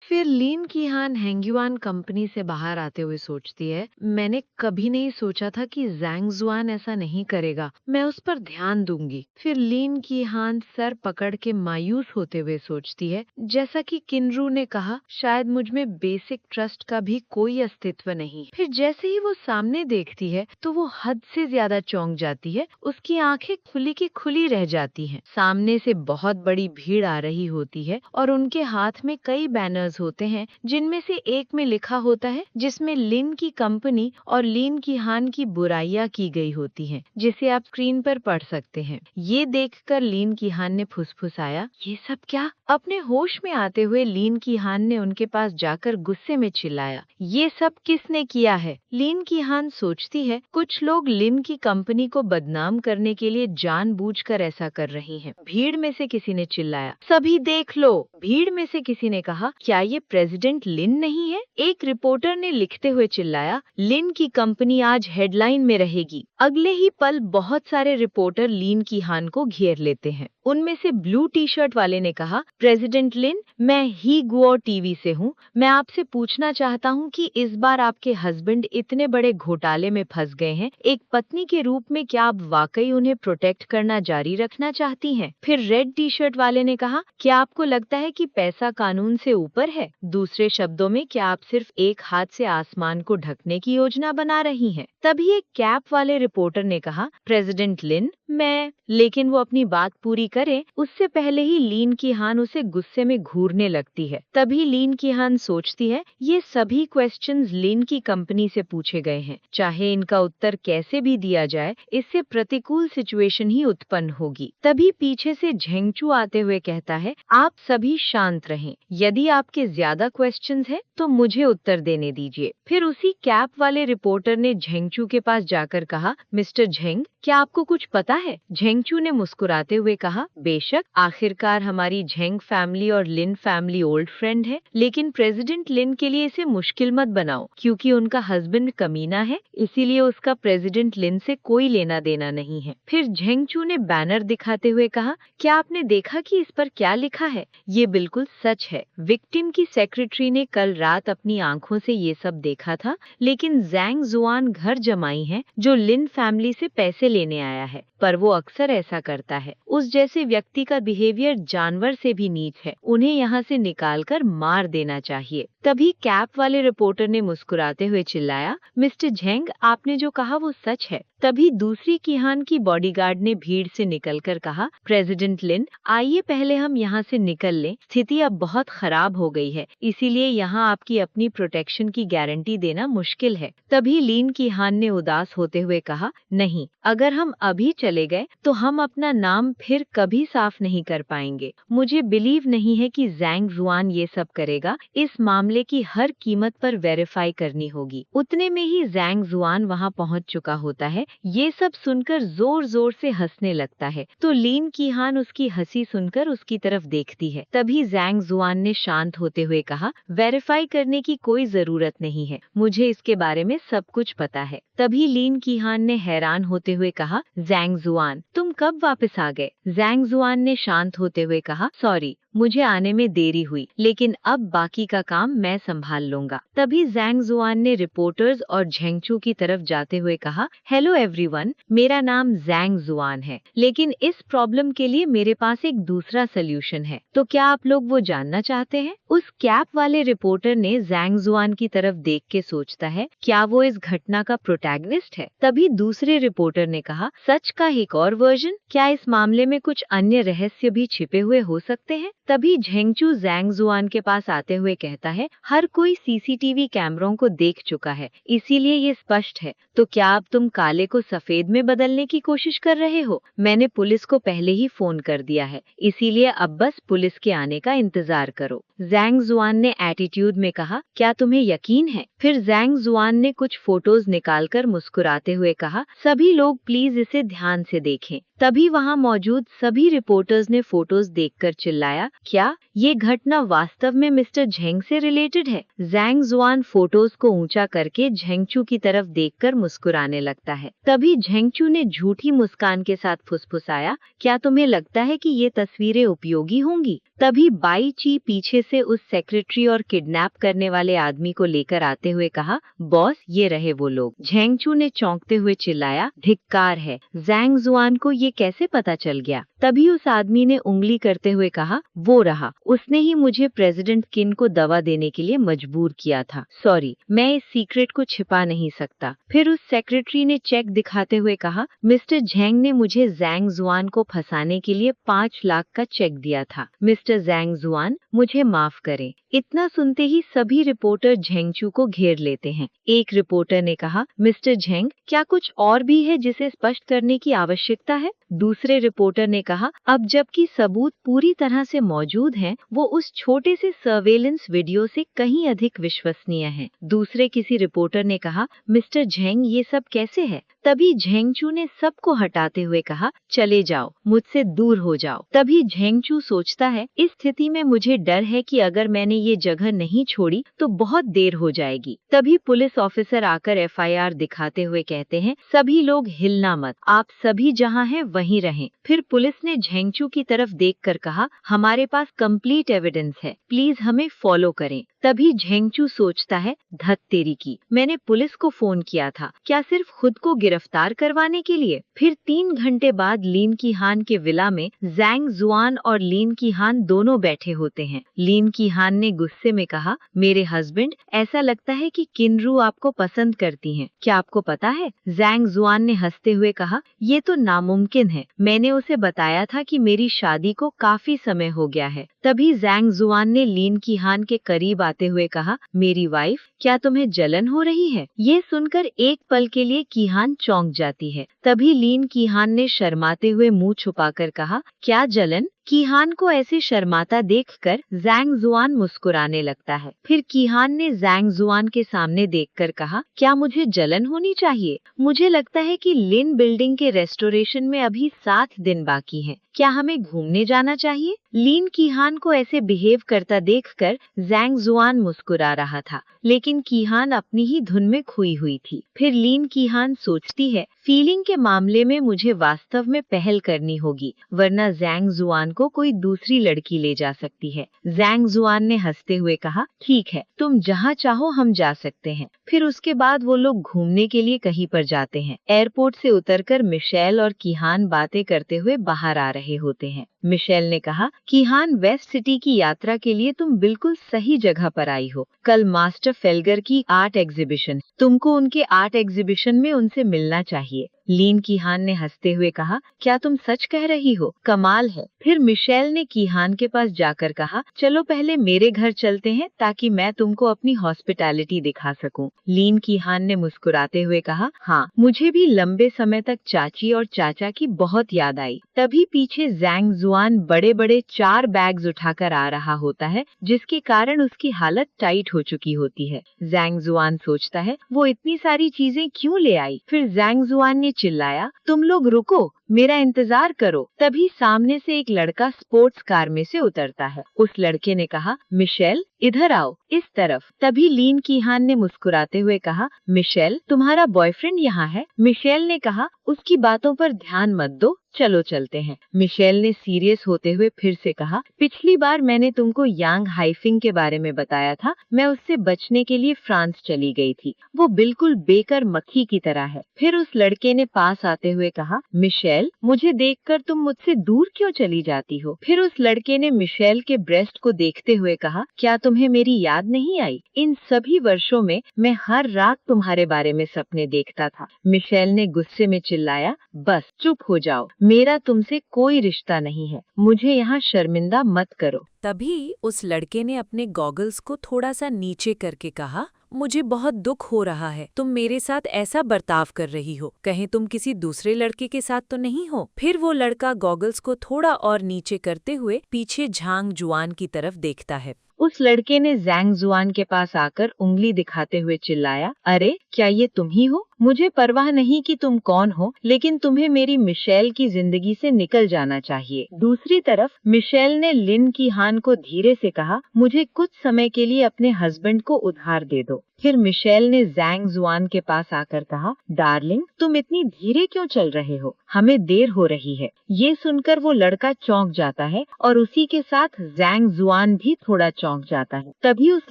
फिर लीन की हान हेंग्युआन कंपनी से बाहर आते हुए सोचती है, मैंने कभी नहीं सोचा था कि जैंग जुआन ऐसा नहीं करेगा, मैं उस पर ध्यान दूंगी। फिर लीन की हान सर पकड़ के मायूस होते हुए सोचती है, जैसा कि किनरू ने कहा, शायद मुझ में बेसिक ट्रस्ट का भी कोई अस्तित्व नहीं। फिर जैसे ही वो सामने देखती है तो वो हद से ज्यादा चौंक जाती है, उसकी आंखें खुली की खुली रह जाती हैं। सामने से बहुत बड़ी भीड़ आ रही होती है और उनके हाथ में कई बैनर्स होते हैं, जिनमें से एक में लिखा होता है, जिसमें लिन की कंपनी और लिन की हान की बुराइयां की गई होती हैं, जिसे आप स्क्रीन पर पढ़ सकते हैं। ये देखकर लिन की हान ने फुसफुसाया, ये सब क्या? अपने होश में आते हुए लिन की हान ने उनके पास जाकर गुस्से में चिल्लाया, ये सब किसने किया है? लिन की हान सोचती है, कुछ लोग लिन की कंपनी को बदनाम करने के लिए जानबूझकर ऐसा कर रही हैं। भीड़ में से किसी ने चिल्लाया, सभी देख लो। भीड़ में से किसी ने कहा, क्या ये प्रेसिडेंट लिन नहीं है? एक रिपोर्टर ने लिखते हुए चिल्लाया, लिन की कंपनी आज हेडलाइन में रहेगी। अगले ही पल बहुत सारे रिपोर्टर लिन की हान को घेर लेते हैं। उनमें से ब्लू टी शर्ट वाले ने कहा, प्रेसिडेंट लिन, मैं ही गुओ टीवी से हूँ। मैं आपसे पूछना चाहता हूँ कि इस बार आपके हस्बैंड इतने बड़े घोटाले में फंस गए हैं, एक पत्नी के रूप में क्या आप वाकई उन्हें प्रोटेक्ट करना जारी रखना चाहती हैं? फिर रेड टी शर्ट वाले ने कहा, क्या आपको लगता है कि पैसा कानून से ऊपर है? दूसरे शब्दों में, क्या आप सिर्फ एक हाथ से आसमान को ढकने की योजना बना रही हैं? तभी एक कैप वाले रिपोर्टर ने कहा, प्रेसिडेंट लिन, मैं। लेकिन वो अपनी बात पूरी करे उससे पहले ही लीन की हान उसे गुस्से में घूरने लगती है। तभी लीन की हान सोचती है, ये सभी क्वेश्चंस लिन की कंपनी से पूछे गए हैं, चाहे इनका उत्तर कैसे भी दिया जाए, इससे प्रतिकूल सिचुएशन ही उत्पन्न होगी। तभी पीछे से झेंगचू आते हुए कहता है, आप सभी शांत रहें, यदि आपके ज्यादा क्वेश्चंस हैं तो मुझे उत्तर देने दीजिए। फिर उसी कैप वाले रिपोर्टर ने झेंगचू के पास जाकर कहा, मिस्टर झेंग, क्या आपको कुछ पता है? झेंगचू ने मुस्कुराते हुए कहा, बेशक, आखिरकार हमारी झेंग फैमिली और लिन फैमिली ओल्ड फ्रेंड है, लेकिन प्रेसिडेंट लिन के लिए इसे मुश्किल मत बनाओ, क्योंकि उनका हस्बैंड कमीना है, इसीलिए उसका प्रेसिडेंट लिन से कोई लेना देना नहीं है। फिर झेंगचू ने बैनर दिखाते हुए कहा, क्या आपने देखा कि इस पर क्या लिखा है? ये बिल्कुल सच है। विक्टिम की सेक्रेटरी ने कल रात अपनी आंखों से ये सब देखा था, लेकिन जैंग जुआन घर जमाई है जो लिन फैमिली से पैसे लेने आया है, पर वो अक्सर ऐसा करता है। उस जैसे व्यक्ति का बिहेवियर जानवर से भी नीच है, उन्हें यहाँ से निकालकर मार देना चाहिए। तभी कैप वाले रिपोर्टर ने मुस्कुराते हुए चिल्लाया, मिस्टर झेंग, आपने जो कहा वो सच है। तभी दूसरी किहान की बॉडीगार्ड ने भीड़ से निकलकर कहा, प्रेसिडेंट लिन, आइए पहले हम यहाँ से निकल लें, स्थिति अब बहुत खराब हो गई है, इसीलिए यहाँ आपकी अपनी प्रोटेक्शन की गारंटी देना मुश्किल है। तभी लिन किहान ने उदास होते हुए कहा, नहीं, अगर हम अभी चले गए तो हम अपना नाम फिर कभी साफ नहीं कर पाएंगे। मुझे बिलीव नहीं है कि जैंग जुआन ये सब करेगा, इस मामले की हर कीमत पर वेरीफाई करनी होगी। उतने में ही जैंग जुआन वहाँ पहुँच चुका होता है। ये सब सुनकर जोर जोर से हंसने लगता है, तो लिन किहान उसकी हंसी सुनकर उसकी तरफ देखती है। तभी जैंग जुआन ने शांत होते हुए कहा, वेरीफाई करने की कोई जरूरत नहीं है, मुझे इसके बारे में सब कुछ पता है। तभी लिन किहान ने हैरान होते हुए कहा, जैंग जुआन, तुम कब वापस आ गए? जैंग जुआन ने शांत होते हुए कहा, सॉरी, मुझे आने में देरी हुई, लेकिन अब बाकी का काम मैं संभाल लूंगा। तभी जैंग जुआन ने रिपोर्टर्स और झेंगचू की तरफ जाते हुए कहा, हेलो एवरीवन, मेरा नाम जैंग जुआन है, लेकिन इस प्रॉब्लम के लिए मेरे पास एक दूसरा सोल्यूशन है, तो क्या आप लोग वो जानना चाहते हैं? उस कैप वाले रिपोर्टर ने जैंग जुआन की तरफ देख के सोचता है, क्या वो इस घटना का प्रोटैगनिस्ट है? तभी दूसरे रिपोर्टर ने कहा, सच का एक और वर्जन? क्या इस मामले में कुछ अन्य रहस्य भी छिपे हुए हो सकते हैं? तभी झेंगचू जैंग जुआन के पास आते हुए कहता है, हर कोई सीसीटीवी कैमरों को देख चुका है, इसीलिए ये स्पष्ट है। तो क्या अब तुम काले को सफेद में बदलने की कोशिश कर रहे हो? मैंने पुलिस को पहले ही फोन कर दिया है, इसीलिए अब बस पुलिस के आने का इंतजार करो। जैंग जुआन ने एटीट्यूड में कहा, क्या तुम्हें यकीन है? फिर जैंग जुआन ने कुछ फोटोज निकालकर मुस्कुराते हुए कहा, सभी लोग प्लीज इसे ध्यान से देखें। तभी वहां मौजूद सभी रिपोर्टर्स ने फोटोज देखकर चिल्लाया, क्या ये घटना वास्तव में मिस्टर झेंग से रिलेटेड है? जैंग जुआन फोटोज को ऊंचा करके झेंगचू की तरफ देखकर मुस्कुराने लगता है। तभी झेंगचू ने झूठी मुस्कान के साथ फुसफुसाया, क्या तुम्हें लगता है कि ये तस्वीरें उपयोगी होंगी? तभी बाई ची पीछे से उस सेक्रेटरी और किडनैप करने वाले आदमी को लेकर आते हुए कहा, बॉस ये रहे वो लोग। झेंगचू ने चौंकते हुए चिल्लाया, धिक्कार है, जैंग जुआन को ये कैसे पता चल गया? तभी उस आदमी ने उंगली करते हुए कहा, वो रहा, उसने ही मुझे प्रेसिडेंट किन को दवा देने के लिए मजबूर किया था। सॉरी, मैं इस सीक्रेट को छिपा नहीं सकता। फिर उस सेक्रेटरी ने चेक दिखाते हुए कहा, मिस्टर झेंग ने मुझे जैंग जुआन को फंसाने के लिए 5 लाख का चेक दिया था। मिस्टर जैंग जुआन, मुझे माफ करें। इतना सुनते ही सभी रिपोर्टर झेंगचू को घेर लेते हैं। एक रिपोर्टर ने कहा, मिस्टर झेंग, क्या कुछ और भी है जिसे स्पष्ट करने की आवश्यकता है? दूसरे रिपोर्टर ने कहा, अब जबकि सबूत पूरी तरह से मौजूद हैं, वो उस छोटे से सर्वेलेंस वीडियो से कहीं अधिक विश्वसनीय हैं। दूसरे किसी रिपोर्टर ने कहा, मिस्टर झेंग, ये सब कैसे है? तभी झेंगचू ने सबको हटाते हुए कहा, चले जाओ, मुझसे दूर हो जाओ। तभी झेंगचू सोचता है, इस स्थिति में मुझे डर है कि अगर मैंने ये जगह नहीं छोड़ी तो बहुत देर हो जाएगी। तभी पुलिस ऑफिसर आकर एफआईआर दिखाते हुए कहते हैं, सभी लोग हिलना मत, आप सभी जहां हैं वहीं रहें। फिर पुलिस ने झेंगचू की तरफ देखकर कहा, हमारे पास कंप्लीट एविडेंस है, प्लीज हमें फॉलो करें। तभी झेंगचू सोचता है, धत तेरी की, मैंने पुलिस को फोन किया था, क्या सिर्फ खुद को गिरफ्तार करवाने के लिए? फिर 3 घंटे बाद लिन की हान के विला में जैंग जुआन और लिन की हान दोनों बैठे होते हैं। लिन की हान ने गुस्से में कहा, मेरे हस्बैंड, ऐसा लगता है कि किनरू आपको पसंद करती हैं। क्या आपको पता है? जैंग जुआन ने हंसते हुए कहा, ये तो नामुमकिन है, मैंने उसे बताया था कि मेरी शादी को काफी समय हो गया है। तभी जैंग जुआन ने लिन की हान के करीब आते हुए कहा, मेरी वाइफ, क्या तुम्हें जलन हो रही है? ये सुनकर एक पल के लिए कीहान चौंक जाती है। तभी लिन कीहान ने शर्माते हुए मुंह छुपाकर कहा, क्या जलन? कीहान को ऐसे शर्माता देखकर जैंग जुआन मुस्कुराने लगता है। फिर कीहान ने जैंग जुआन के सामने देखकर कहा, क्या मुझे जलन होनी चाहिए? मुझे लगता है कि लिन बिल्डिंग के रेस्टोरेशन में अभी 7 दिन बाकी हैं। क्या हमें घूमने जाना चाहिए? लिन कीहान को ऐसे बिहेव करता देखकर जैंग जुआन मुस्कुरा रहा था, लेकिन कीहान अपनी ही धुन में खोई हुई थी। फिर लिन कीहान सोचती है, फीलिंग के मामले में मुझे वास्तव में पहल करनी होगी, वरना जैंग जुआन को कोई दूसरी लड़की ले जा सकती है। जैंग जुआन ने हंसते हुए कहा, ठीक है, तुम जहाँ चाहो हम जा सकते हैं। फिर उसके बाद वो लोग घूमने के लिए कहीं पर जाते हैं। एयरपोर्ट से उतरकर मिशेल और कीहान बातें करते हुए बाहर आ रहे होते हैं। मिशेल ने कहा, कीहान, वेस्ट सिटी की यात्रा के लिए तुम बिल्कुल सही जगह पर आई हो। कल मास्टर फेल्गर की आर्ट एग्जीबिशन, तुमको उनके आर्ट एग्जीबिशन में उनसे मिलना चाहिए। लिन कीहान ने हंसते हुए कहा, क्या तुम सच कह रही हो? कमाल है। फिर मिशेल ने कीहान के पास जाकर कहा, चलो पहले मेरे घर चलते हैं ताकि मैं तुमको अपनी हॉस्पिटैलिटी दिखा सकूं। लिन कीहान ने मुस्कुराते हुए कहा, हाँ, मुझे भी लंबे समय तक चाची और चाचा की बहुत याद आई। तभी पीछे जैंग जुआन बड़े बड़े 4 बैग्स उठाकर आ रहा होता है, जिसके कारण उसकी हालत टाइट हो चुकी होती है। जैंग जुआन सोचता है, वो इतनी सारी चीजें क्यों ले आई? फिर जैंग जुआन ने चिल्लाया, तुम लोग रुको, मेरा इंतजार करो। तभी सामने से एक लड़का स्पोर्ट्स कार में से उतरता है। उस लड़के ने कहा, मिशेल, इधर आओ, इस तरफ। तभी लिन कीहान ने मुस्कुराते हुए कहा, मिशेल, तुम्हारा बॉयफ्रेंड यहाँ है? मिशेल ने कहा, उसकी बातों पर ध्यान मत दो, चलो चलते हैं। मिशेल ने सीरियस होते हुए फिर से कहा, पिछली बार मैंने तुमको यांग हाइफिंग के बारे में बताया था, मैं उससे बचने के लिए फ्रांस चली गई थी। वो बिल्कुल बेकर मक्खी की तरह है। फिर उस लड़के ने पास आते हुए कहा, मिशेल, मुझे देखकर तुम मुझसे दूर क्यों चली जाती हो? फिर उस लड़के ने मिशेल के ब्रेस्ट को देखते हुए कहा, क्या तुम्हें मेरी याद नहीं आई? इन सभी वर्षों में मैं हर रात तुम्हारे बारे में सपने देखता था। मिशेल ने गुस्से में चिल्लाया, बस चुप हो जाओ, मेरा तुमसे कोई रिश्ता नहीं है, मुझे यहाँ शर्मिंदा मत करो। तभी उस लड़के ने अपने गॉगल्स को थोड़ा सा नीचे करके कहा, मुझे बहुत दुख हो रहा है, तुम मेरे साथ ऐसा बर्ताव कर रही हो, कहीं तुम किसी दूसरे लड़के के साथ तो नहीं हो? फिर वो लड़का गॉगल्स को थोड़ा और नीचे करते हुए पीछे झांग जुआन की तरफ देखता है। उस लड़के ने जैंग जुआन के पास आकर उंगली दिखाते हुए चिल्लाया, अरे क्या ये तुम ही हो? मुझे परवाह नहीं कि तुम कौन हो, लेकिन तुम्हें मेरी मिशेल की जिंदगी से निकल जाना चाहिए। दूसरी तरफ मिशेल ने लिन की हान को धीरे से कहा, मुझे कुछ समय के लिए अपने हस्बैंड को उधार दे दो। फिर मिशेल ने जैंग जुआन के पास आकर कहा, डार्लिंग, तुम इतनी धीरे क्यों चल रहे हो? हमें देर हो रही है। ये सुनकर वो लड़का चौंक जाता है और उसी के साथ जैंग जुआन भी थोड़ा चौंक जाता है। तभी उस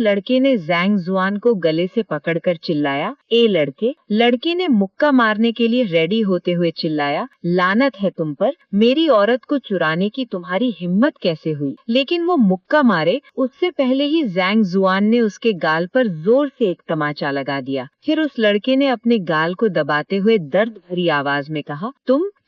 लड़के ने जैंग जुआन को गले से पकड़कर चिल्लाया, ए लड़के। लड़के ने मुक्का मारने के लिए रेडी होते हुए चिल्लाया, लानत है तुम पर, मेरी औरत को चुराने की तुम्हारी हिम्मत कैसे हुई? लेकिन वो मुक्का मारे उससे पहले ही जैंग जुआन ने उसके गाल पर जोर से एक तमाचा लगा दिया। फिर उस लड़के ने अपने गाल को दबाते हुए दर्द भरी आवाज में कहा,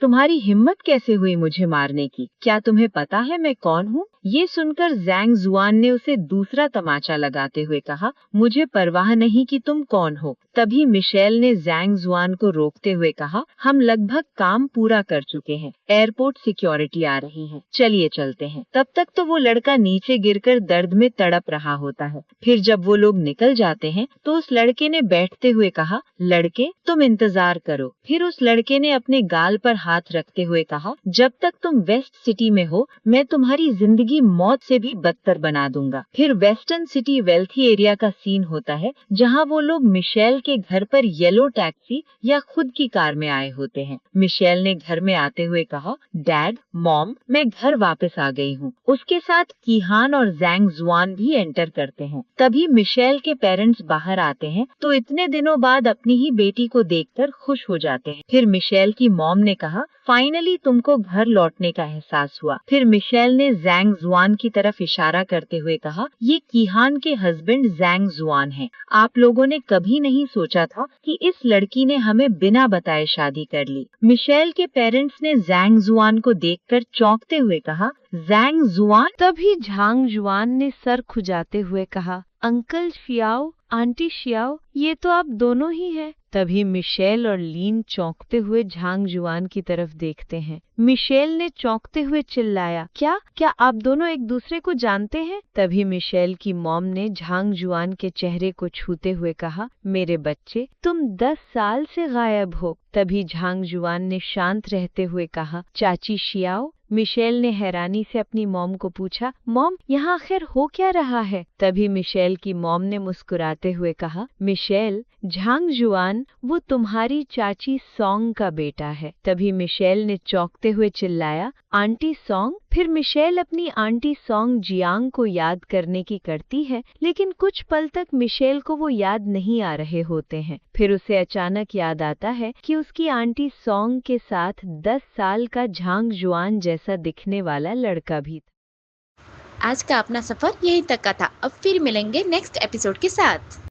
तुम्हारी हिम्मत कैसे हुई मुझे मारने की? क्या तुम्हें पता है मैं कौन हूँ? ये सुनकर जैंग जुआन ने उसे दूसरा तमाचा लगाते हुए कहा, मुझे परवाह नहीं कि तुम कौन हो। तभी मिशेल ने जैंग जुआन को रोकते हुए कहा, हम लगभग काम पूरा कर चुके हैं, एयरपोर्ट सिक्योरिटी आ रही है, चलिए चलते हैं। तब तक तो वो लड़का नीचे गिरकर दर्द में तड़प रहा होता है। फिर जब वो लोग निकल जाते हैं तो उस लड़के ने बैठते हुए कहा, लड़के तुम इंतजार करो। फिर उस लड़के ने अपने गाल पर हाथ रखते हुए कहा, जब तक तुम वेस्ट सिटी में हो मैं तुम्हारी जिंदगी मौत से भी बदतर बना दूंगा। फिर वेस्टर्न सिटी वेल्थी एरिया का सीन होता है, जहाँ वो लोग मिशेल के घर पर येलो टैक्सी या खुद की कार में आए होते हैं। मिशेल ने घर में आते हुए कहा, डैड, मॉम, मैं घर वापस आ गई हूँ। उसके साथ कीहान और जैंग जुआन भी एंटर करते हैं। तभी मिशेल के पेरेंट्स बाहर आते हैं तो इतने दिनों बाद अपनी ही बेटी को देखकर खुश हो जाते हैं। फिर मिशेल की मॉम ने कहा, फाइनली तुमको घर लौटने का एहसास हुआ। फिर मिशेल ने जैंग जुआन की तरफ इशारा करते हुए कहा, ये कीहान के हस्बैंड जैंग जुआन हैं। आप लोगों ने कभी नहीं सोचा था कि इस लड़की ने हमें बिना बताए शादी कर ली। मिशेल के पेरेंट्स ने जैंग जुआन को देखकर चौंकते हुए कहा, जैंग जुआन? तभी झांग जुआन ने सर खुजाते हुए कहा, अंकल शियाओ, आंटी शियाओ, ये तो आप दोनों ही हैं। तभी मिशेल और लीन चौंकते हुए झांग जुआन की तरफ देखते हैं। मिशेल ने चौंकते हुए चिल्लाया, क्या आप दोनों एक दूसरे को जानते हैं? तभी मिशेल की मॉम ने झांग जुआन के चेहरे को छूते हुए कहा, मेरे बच्चे, तुम 10 साल से गायब हो। तभी झांग जुआन ने शांत रहते हुए कहा, चाची शियाओ। मिशेल ने हैरानी से अपनी मॉम को पूछा, मॉम, यहाँ आखिर हो क्या रहा है? तभी मिशेल की मॉम ने मुस्कुराते हुए कहा, मिशेल, झांग जुआन वो तुम्हारी चाची सॉन्ग का बेटा है। तभी मिशेल ने चौंकते हुए चिल्लाया, आंटी सॉन्ग? फिर मिशेल अपनी आंटी सॉन्ग जियांग को याद करने की करती है, लेकिन कुछ पल तक मिशेल को वो याद नहीं आ रहे होते हैं। फिर उसे अचानक याद आता है कि उसकी आंटी सॉन्ग के साथ 10 साल का झांग जुआन जैसा दिखने वाला लड़का भी था। आज का अपना सफर यहीं तक का था। अब फिर मिलेंगे नेक्स्ट एपिसोड के साथ।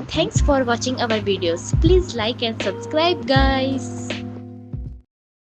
Thanks for watching our videos. Please like and subscribe guys.